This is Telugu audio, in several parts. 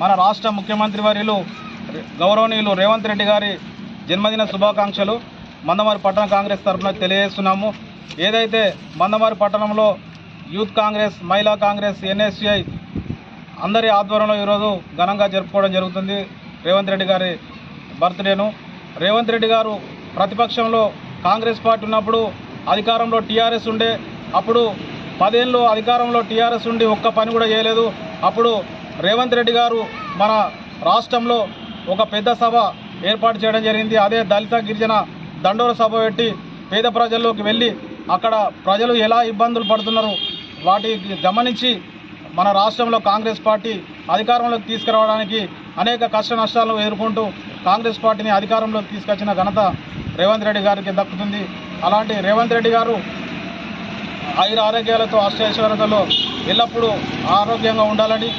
మన రాష్ట్ర ముఖ్యమంత్రి వర్యులు గౌరవనీయులు రేవంత్ రెడ్డి గారి జన్మదిన శుభాకాంక్షలు మందమరి పట్టణ కాంగ్రెస్ తరఫున తెలియజేస్తున్నాము. ఏదైతే మందమరి పట్టణంలో యూత్ కాంగ్రెస్, మహిళా కాంగ్రెస్, ఎన్ఎస్యుఐ అందరి ఆధ్వర్యంలో ఈరోజు ఘనంగా జరుపుకోవడం జరుగుతుంది రేవంత్ రెడ్డి గారి బర్త్డేను. రేవంత్ రెడ్డి గారు ప్రతిపక్షంలో కాంగ్రెస్ పార్టీ ఉన్నప్పుడు అధికారంలో టీఆర్ఎస్ ఉండే, అప్పుడు 10 ఏళ్ళు అధికారంలో టీఆర్ఎస్ ఉండి ఒక్క పని కూడా చేయలేదు. అప్పుడు రేవంత్ రెడ్డి గారు మన రాష్ట్రంలో ఒక పెద్ద సభ ఏర్పాటు చేయడం జరిగింది. అదే దళిత గిరిజన దండోర సభ పెట్టి పేద ప్రజల్లోకి వెళ్ళి అక్కడ ప్రజలు ఎలా ఇబ్బందులు పడుతున్నారు వాటికి గమనించి మన రాష్ట్రంలో కాంగ్రెస్ పార్టీ అధికారంలోకి తీసుకురావడానికి అనేక కష్ట నష్టాలను ఎదుర్కొంటూ కాంగ్రెస్ పార్టీని అధికారంలోకి తీసుకొచ్చిన ఘనత రేవంత్ రెడ్డి గారికి దక్కుతుంది. అలాంటి రేవంత్ రెడ్డి గారు ఆయుర ఆరోగ్యాలతో అష్టైశ్వర్యాలతో ఎల్లప్పుడూ ఆరోగ్యంగా ఉండాలని,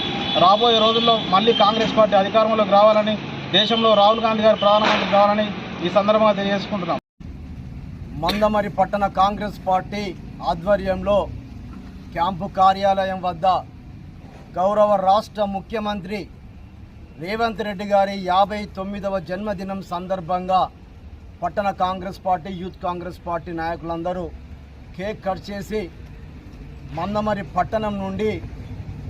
రాబోయే రోజుల్లో మళ్ళీ కాంగ్రెస్ పార్టీ అధికారంలోకి రావాలని, దేశంలో రాహుల్ గాంధీ గారు ప్రధానమంత్రి కావాలని ఈ సందర్భంగా తెలియజేసుకుంటున్నాం. మందమరి పట్టణ కాంగ్రెస్ పార్టీ ఆధ్వర్యంలో క్యాంపు కార్యాలయం వద్ద గౌరవ రాష్ట్ర ముఖ్యమంత్రి రేవంత్ రెడ్డి గారి 59వ జన్మదినం సందర్భంగా పట్టణ Congress party, youth Congress party నాయకులందరూ కేక్ కట్ చేసి మందమరి పట్టణం నుండి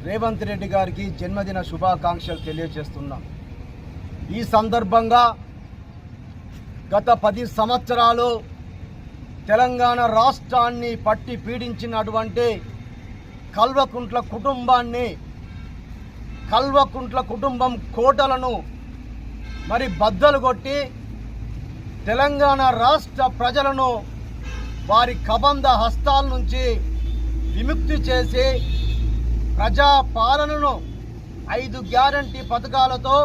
రేవంత్ రెడ్డి గారికి జన్మదిన శుభాకాంక్షలు తెలియజేస్తున్నాం. ఈ సందర్భంగా గత 10 సంవత్సరాలు తెలంగాణ రాష్ట్రాన్ని పట్టి పీడించినటువంటి కల్వకుంట్ల కుటుంబం కోటలను మరి బద్దలు కొట్టి తెలంగాణ రాష్ట్ర ప్రజలను వారి కబంధ హస్తాల నుంచి విముక్తి చేసి ప్రజాపాలనను 5 గ్యారంటీ పథకాలతో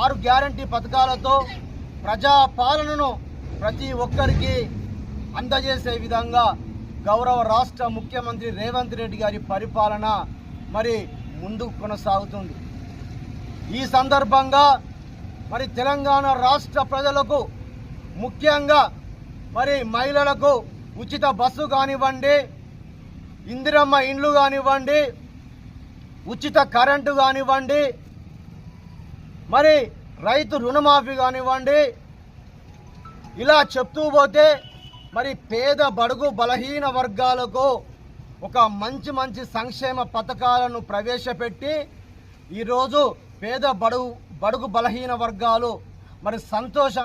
6 గ్యారంటీ పథకాలతో ప్రజాపాలనను ప్రతి ఒక్కరికి అందజేసే విధంగా గౌరవ రాష్ట్ర ముఖ్యమంత్రి రేవంత్ రెడ్డి గారి పరిపాలన మరి ముందుకు కొనసాగుతుంది. ఈ సందర్భంగా మరి తెలంగాణ రాష్ట్ర ప్రజలకు, ముఖ్యంగా మరి మహిళలకు ఉచిత బస్సు కానివ్వండి, ఇందిరమ్మ ఇండ్లు కానివ్వండి, ఉచిత కరెంటు కానివ్వండి, మరి రైతు రుణమాఫీ కానివ్వండి, ఇలా చెప్తూ పోతే మరి పేద బడుగు బలహీన వర్గాలకు ఒక మంచి సంక్షేమ పథకాలను ప్రవేశపెట్టి ఈరోజు పేద బడుగు బలహీన వర్గాలు మరి సంతోషంగా